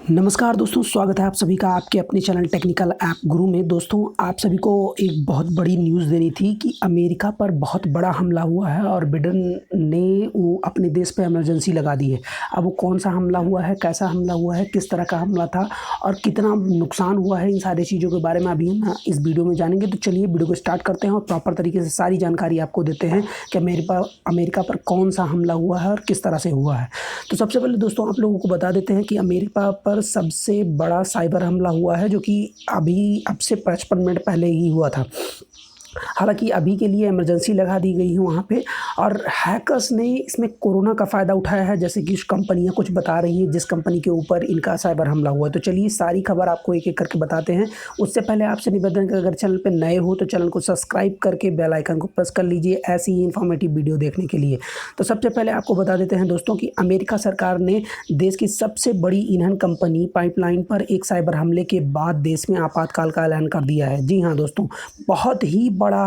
नमस्कार दोस्तों, स्वागत है आप सभी का आपके अपने चैनल टेक्निकल ऐप गुरु में। दोस्तों, आप सभी को एक बहुत बड़ी न्यूज़ देनी थी कि अमेरिका पर बहुत बड़ा हमला हुआ है और बिडेन ने वो अपने देश पे इमरजेंसी लगा दी है। अब वो कौन-सा हमला हुआ है, कैसा हमला हुआ है, किस तरह का हमला था और कितना नुकसान हुआ है, इन सारी चीज़ों के बारे में अभी हम इस वीडियो में जानेंगे। तो चलिए वीडियो को स्टार्ट करते हैं और प्रॉपर तरीके से सारी जानकारी आपको देते हैं कि अमेरिका पर कौन-सा हमला हुआ है और किस तरह से हुआ है। तो सबसे पहले दोस्तों आप लोगों को बता देते हैं कि अमेरिका पर सबसे बड़ा साइबर हमला हुआ है, जो कि अब से 55 मिनट पहले ही हुआ था। हालाँकि अभी के लिए इमरजेंसी लगा दी गई है वहाँ पे और हैकर्स ने इसमें कोरोना का फ़ायदा उठाया है, जैसे कि कंपनियाँ कुछ बता रही हैं जिस कंपनी के ऊपर इनका साइबर हमला हुआ है। तो चलिए सारी खबर आपको एक-एक करके बताते हैं। उससे पहले आपसे निवेदन है कि अगर चैनल पे नए हो तो चैनल को सब्सक्राइब करके बेल आइकन को प्रेस कर लीजिए ऐसी ही इन्फॉर्मेटिव वीडियो देखने के लिए। तो सबसे पहले आपको बता देते हैं दोस्तों कि अमेरिका सरकार ने देश की सबसे बड़ी ईंधन कंपनी पाइपलाइन पर एक साइबर हमले के बाद देश में आपातकाल का ऐलान कर दिया है। जी हाँ दोस्तों, बहुत ही बड़ा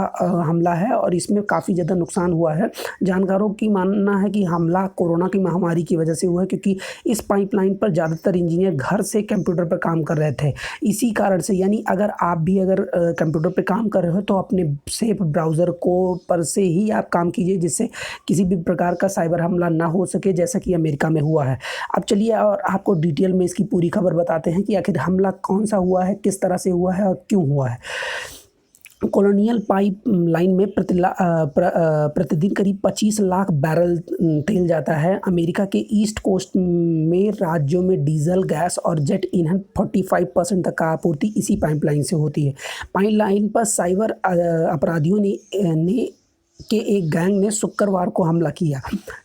हमला है और इसमें काफ़ी ज़्यादा नुकसान हुआ है। जानकारों की मानना है कि हमला कोरोना की महामारी की वजह से हुआ है, क्योंकि इस पाइपलाइन पर ज़्यादातर इंजीनियर घर से कंप्यूटर पर काम कर रहे थे। इसी कारण से यानी अगर आप भी कंप्यूटर पे काम कर रहे हो तो अपने सेफ ब्राउज़र को पर से ही आप काम कीजिए, जिससे किसी भी प्रकार का साइबर हमला ना हो सके, जैसा कि अमेरिका में हुआ है। अब चलिए और आपको डिटेल में इसकी पूरी खबर बताते हैं कि आखिर हमला कौन-सा हुआ है, किस तरह से हुआ है और क्यों हुआ है। कॉलोनियल पाइपलाइन में प्रतिदिन करीब 25 लाख बैरल तेल जाता है। अमेरिका के ईस्ट कोस्ट में राज्यों में डीजल, गैस और जेट ईंधन 45% तक का आपूर्ति इसी पाइपलाइन से होती है। पाइपलाइन पर साइबर अपराधियों ने के एक गैंग ने शुक्रवार को हमला किया,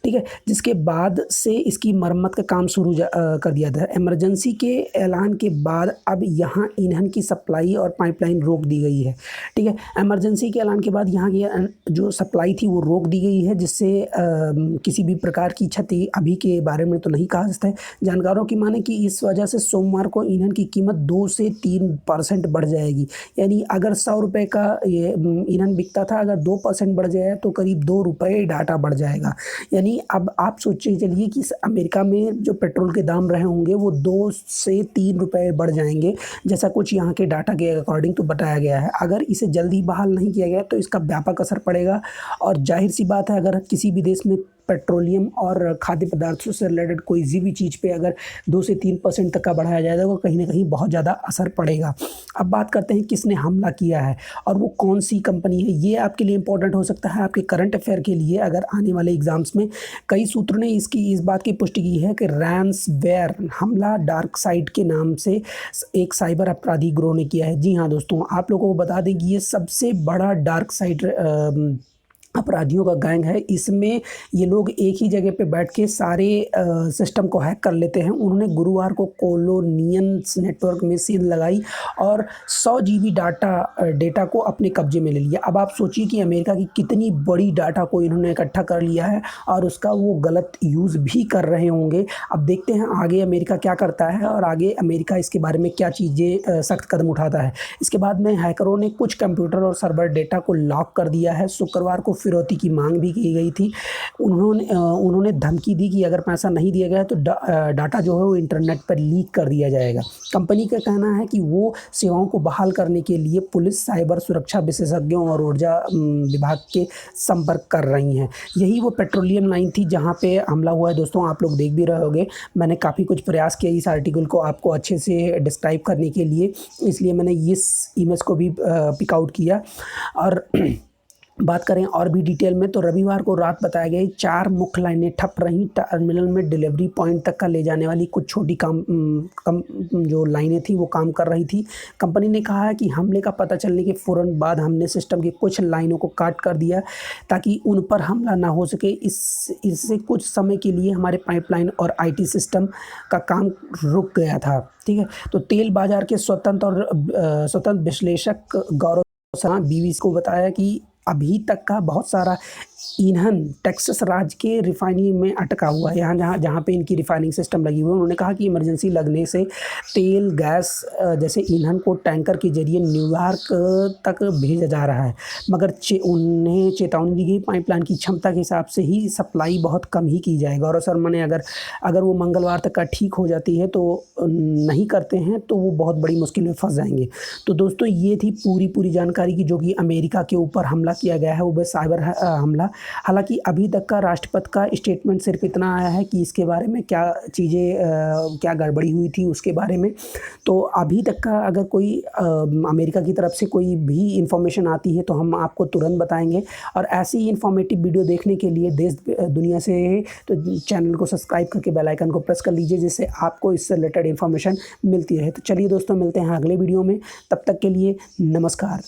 ठीक है, जिसके बाद से इसकी मरम्मत का काम शुरू कर दिया था। इमरजेंसी के ऐलान के बाद अब यहाँ ईंधन की सप्लाई और पाइपलाइन रोक दी गई है, ठीक है। इमरजेंसी के ऐलान के बाद यहाँ की जो सप्लाई थी वो रोक दी गई है, जिससे किसी भी प्रकार की क्षति अभी के बारे में तो नहीं कहा जा सकता है। जानकारों की माने कि इस वजह से सोमवार को ईंधन की कीमत 2 से 3% बढ़ जाएगी। यानी अगर 100 रुपये का ये ईंधन बिकता था, अगर 2% बढ़ जाए तो करीब 2 रुपये डाटा बढ़ जाएगा। यानी अब आप सोचिए चलिए कि अमेरिका में जो पेट्रोल के दाम रहे होंगे वो 2 से 3 रुपये बढ़ जाएंगे, जैसा कुछ यहाँ के डाटा के अकॉर्डिंग तो बताया गया है। अगर इसे जल्दी बहाल नहीं किया गया तो इसका व्यापक असर पड़ेगा और जाहिर सी बात है, अगर किसी भी देश में पेट्रोलियम और खाद्य पदार्थों से रिलेटेड कोई सी भी चीज़ पे अगर 2 से 3% तक का बढ़ाया जाएगा तो कहीं न कहीं बहुत ज़्यादा असर पड़ेगा। अब बात करते हैं किसने हमला किया है और वो कौन-सी कंपनी है। ये आपके लिए इम्पोर्टेंट हो सकता है आपके करंट अफेयर के लिए, अगर आने वाले एग्ज़ाम्स में। कई सूत्रों ने इस बात की पुष्टि की है कि रैंसमवेयर हमला डार्क साइट के नाम से एक साइबर अपराधी गिरोह ने किया है। जी हाँ दोस्तों, आप लोगों को बता दें कि ये सबसे बड़ा डार्क साइट अपराधियों का गैंग है। इसमें ये लोग एक ही जगह पे बैठ के सारे सिस्टम को हैक कर लेते हैं। उन्होंने गुरुवार को कोलोनियंस नेटवर्क में सील लगाई और 100 जीबी डेटा को अपने कब्जे में ले लिया। अब आप सोचिए कि अमेरिका की कितनी बड़ी डाटा को इन्होंने इकट्ठा कर लिया है और उसका वो गलत यूज़ भी कर रहे होंगे। अब देखते हैं आगे अमेरिका क्या करता है और आगे अमेरिका इसके बारे में क्या चीज़ें सख्त कदम उठाता है। इसके बाद में हैकरों ने कुछ कंप्यूटर और सर्वर डेटा को लॉक कर दिया है। शुक्रवार को फिरौती की मांग भी की गई थी। उन्होंने धमकी दी कि अगर पैसा नहीं दिया गया तो डाटा जो है वो इंटरनेट पर लीक कर दिया जाएगा। कंपनी का कहना है कि वो सेवाओं को बहाल करने के लिए पुलिस, साइबर सुरक्षा विशेषज्ञों और ऊर्जा विभाग के संपर्क कर रही हैं। यही वो पेट्रोलियम लाइन थी जहाँ पे हमला हुआ है। दोस्तों, आप लोग देख भी रहे होंगे, मैंने काफ़ी कुछ प्रयास किया इस आर्टिकल को आपको अच्छे से डिस्क्राइब करने के लिए, इसलिए मैंने इस इमेज को भी पिक आउट किया। और बात करें और भी डिटेल में तो रविवार को रात बताया गया 4 मुख्य लाइनें ठप रहीं। टर्मिनल में डिलीवरी पॉइंट तक का ले जाने वाली कुछ छोटी जो लाइनें थी वो काम कर रही थी। कंपनी ने कहा है कि हमले का पता चलने के फ़ौरन बाद हमने सिस्टम की कुछ लाइनों को काट कर दिया ताकि उन पर हमला ना हो सके। इससे कुछ समय के लिए हमारे पाइपलाइन और IT सिस्टम का काम रुक गया था, ठीक है। तो तेल बाजार के स्वतंत्र विश्लेषक गौरव BBC को बताया कि अभी तक का बहुत सारा ईंधन टेक्सास राज्य के रिफाइनरी में अटका हुआ है। यहाँ जहाँ जहाँ पे इनकी रिफाइनिंग सिस्टम लगी हुई है, उन्होंने कहा कि इमरजेंसी लगने से तेल गैस जैसे ईंधन को टैंकर के जरिए न्यूयॉर्क तक भेजा जा रहा है, मगर उन्हें चेतावनी दी गई पाइपलाइन की क्षमता के हिसाब से ही सप्लाई बहुत कम ही की जाएगा। और सर मैंने अगर वो मंगलवार तक का ठीक हो जाती है तो नहीं करते हैं तो वो बहुत बड़ी मुश्किल में फंस जाएंगे। तो दोस्तों ये थी पूरी जानकारी की जो कि अमेरिका के ऊपर हमला किया गया है, वो भी साइबर हमला। हालांकि अभी तक का राष्ट्रपति का स्टेटमेंट सिर्फ इतना आया है कि इसके बारे में क्या चीज़ें क्या गड़बड़ी हुई थी उसके बारे में। तो अभी तक का अगर कोई अमेरिका की तरफ से कोई भी इंफॉर्मेशन आती है तो हम आपको तुरंत बताएंगे। और ऐसी इंफॉर्मेटिव वीडियो देखने के लिए देश दुनिया से तो चैनल को सब्सक्राइब करके बेल आइकन को प्रेस कर लीजिए, जिससे आपको इससे रिलेटेड इन्फॉर्मेशन मिलती रहे। तो चलिए दोस्तों, मिलते हैं अगले वीडियो में, तब तक के लिए नमस्कार।